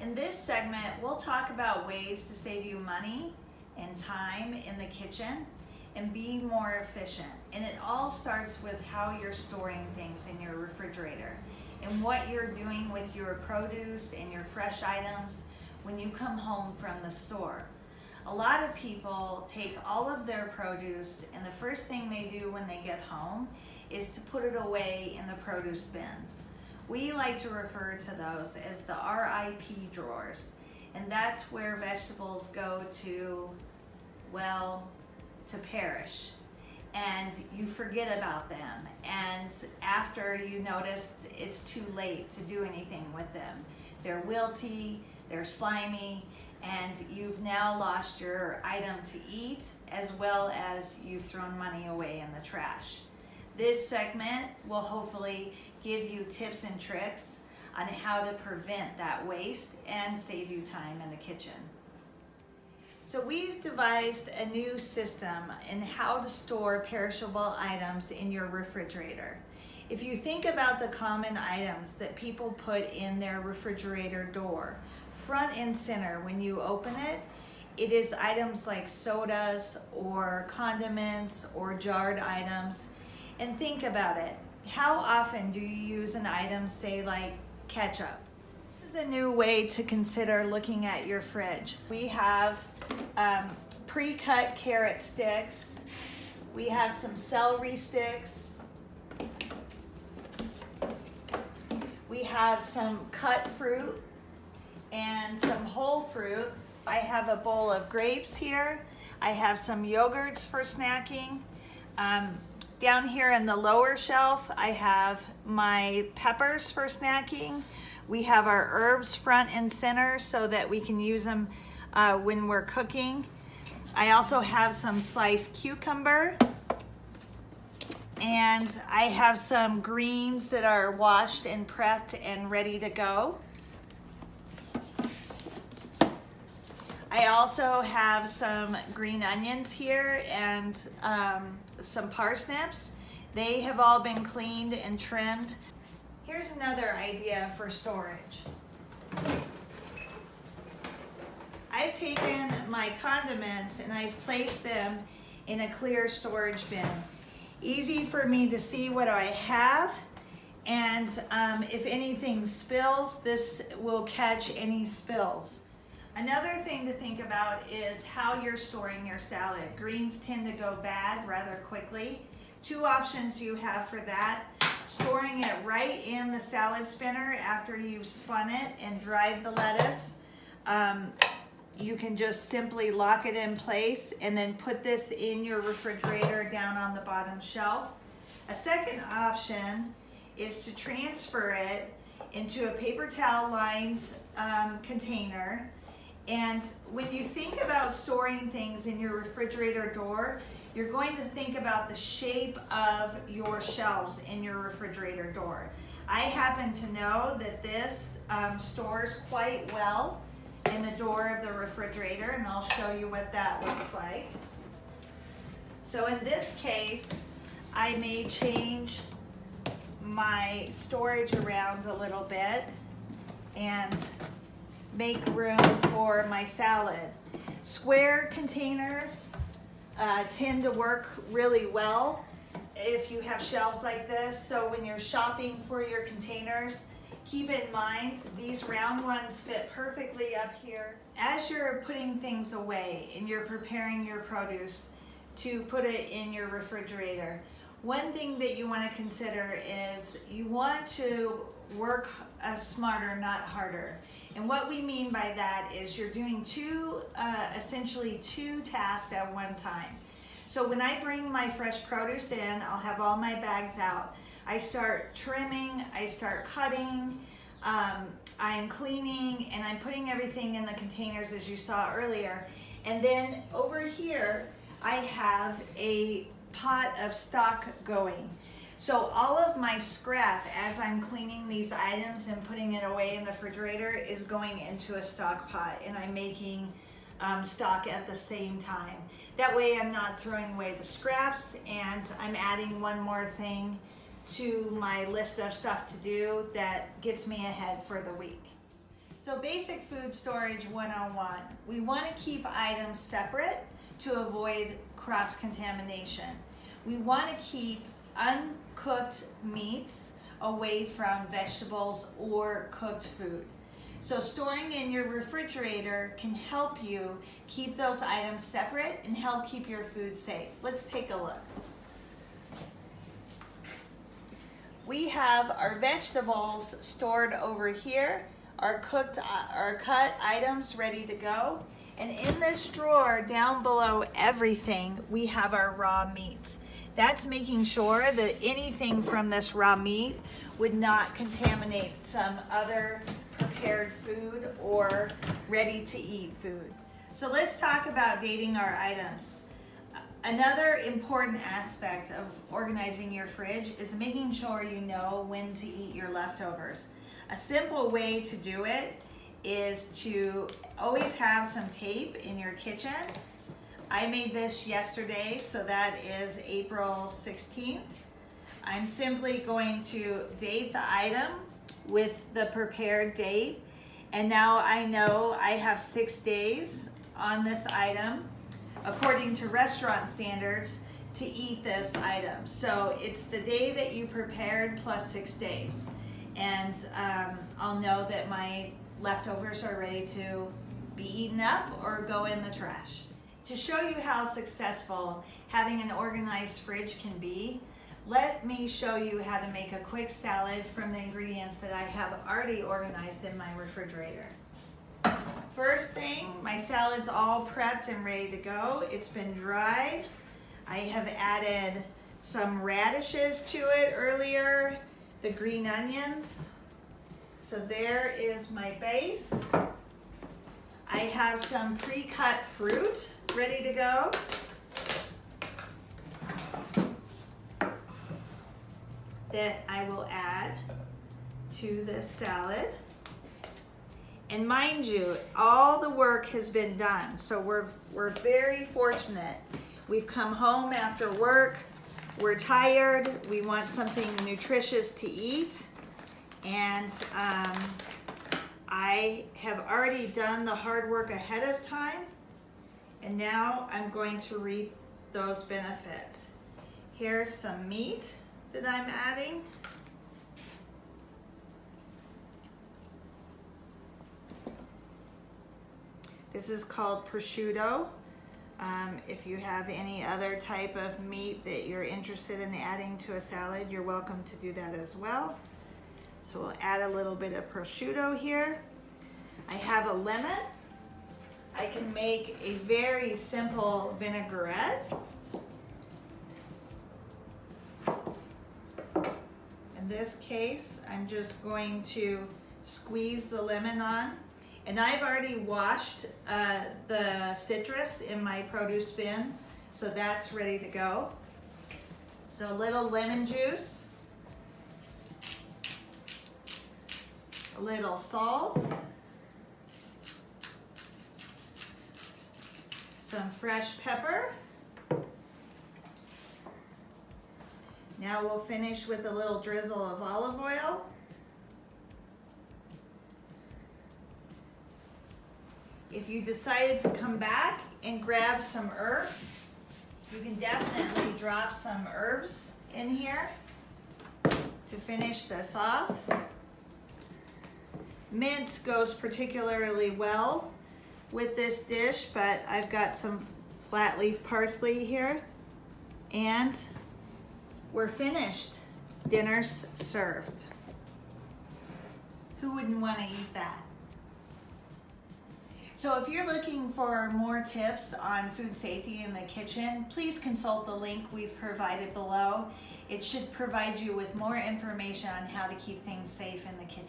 In this segment, we'll talk about ways to save you money and time in the kitchen and be more efficient. And it all starts with how you're storing things in your refrigerator and what you're doing with your produce and your fresh items when you come home from the store. A lot of people take all of their produce and the first thing they do when they get home is to put it away in the produce bins. We like to refer to those as the RIP drawers, and that's where vegetables go to, well, to perish. And you forget about them, and after you notice it's too late to do anything with them. They're wilty, they're slimy, and you've now lost your item to eat as well as you've thrown money away in the trash. This segment will hopefully give you tips and tricks on how to prevent that waste and save you time in the kitchen. So we've devised a new system in how to store perishable items in your refrigerator. If you think about the common items that people put in their refrigerator door, front and center when you open it, it is items like sodas or condiments or jarred items. And think about it. How often do you use an item, say like ketchup? This is a new way to consider looking at your fridge. We have pre-cut carrot sticks. We have some celery sticks. We have some cut fruit and some whole fruit. I have a bowl of grapes here. I have some yogurts for snacking. Down here in the lower shelf, I have my peppers for snacking. We have our herbs front and center so that we can use them when we're cooking. I also have some sliced cucumber. And I have some greens that are washed and prepped and ready to go. I also have some green onions here and some parsnips. They have all been cleaned and trimmed. Here's another idea for storage. I've taken my condiments and I've placed them in a clear storage bin. Easy for me to see what I have, and if anything spills, this will catch any spills. Another thing to think about is how you're storing your salad. Greens tend to go bad rather quickly. Two options you have for that: storing it right in the salad spinner after you've spun it and dried the lettuce. You can just simply lock it in place and then put this in your refrigerator down on the bottom shelf. A second option is to transfer it into a paper towel lined container. And when you think about storing things in your refrigerator door, you're going to think about the shape of your shelves in your refrigerator door. I happen to know that this stores quite well in the door of the refrigerator, and I'll show you what that looks like. So in this case, I may change my storage around a little bit and make room for my salad. Square containers tend to work really well if you have shelves like this. So when you're shopping for your containers, keep in mind these round ones fit perfectly up here. As you're putting things away and you're preparing your produce to put it in your refrigerator, one thing that you want to consider is you want to work smarter, not harder. And what we mean by that is you're doing essentially two tasks at one time. So when I bring my fresh produce in, I'll have all my bags out. I start trimming, I start cutting, I'm cleaning, and I'm putting everything in the containers as you saw earlier. And then over here, I have a pot of stock going. So all of my scrap as I'm cleaning these items and putting it away in the refrigerator is going into a stock pot, and I'm making stock at the same time. That way I'm not throwing away the scraps, and I'm adding one more thing to my list of stuff to do that gets me ahead for the week. So basic food storage 101. We want to keep items separate to avoid cross-contamination. We want to keep uncooked meats away from vegetables or cooked food. So storing in your refrigerator can help you keep those items separate and help keep your food safe. Let's take a look. We have our vegetables stored over here, our cut items ready to go. And in this drawer down below everything, we have our raw meats. That's making sure that anything from this raw meat would not contaminate some other prepared food or ready to eat food. So let's talk about dating our items. Another important aspect of organizing your fridge is making sure you know when to eat your leftovers. A simple way to do it is to always have some tape in your kitchen. I made this yesterday, so that is April 16th. I'm simply going to date the item with the prepared date, and now I know I have 6 days on this item according to restaurant standards to eat this item. So it's the day that you prepared plus 6 days, and I'll know that my leftovers are ready to be eaten up or go in the trash. To show you how successful having an organized fridge can be, let me show you how to make a quick salad from the ingredients that I have already organized in my refrigerator. First thing, my salad's all prepped and ready to go. It's been dried. I have added some radishes to it earlier, the green onions. So there is my base. I have some pre-cut fruit ready to go. That I will add to this salad. And mind you, all the work has been done, so we're very fortunate. We've come home after work, we're tired, we want something nutritious to eat, and I have already done the hard work ahead of time, and now I'm going to reap those benefits. Here's some meat that I'm adding. This is called prosciutto. If you have any other type of meat that you're interested in adding to a salad, you're welcome to do that as well. So we'll add a little bit of prosciutto here. I have a lemon. I can make a very simple vinaigrette. In this case, I'm just going to squeeze the lemon on. And I've already washed the citrus in my produce bin, so that's ready to go. So a little lemon juice, a little salt, some fresh pepper. Now we'll finish with a little drizzle of olive oil. If you decided to come back and grab some herbs, you can definitely drop some herbs in here to finish this off. Mint goes particularly well with this dish, but I've got some flat leaf parsley here, and we're finished. Dinner's served. Who wouldn't want to eat that? So if you're looking for more tips on food safety in the kitchen, please consult the link we've provided below. It should provide you with more information on how to keep things safe in the kitchen.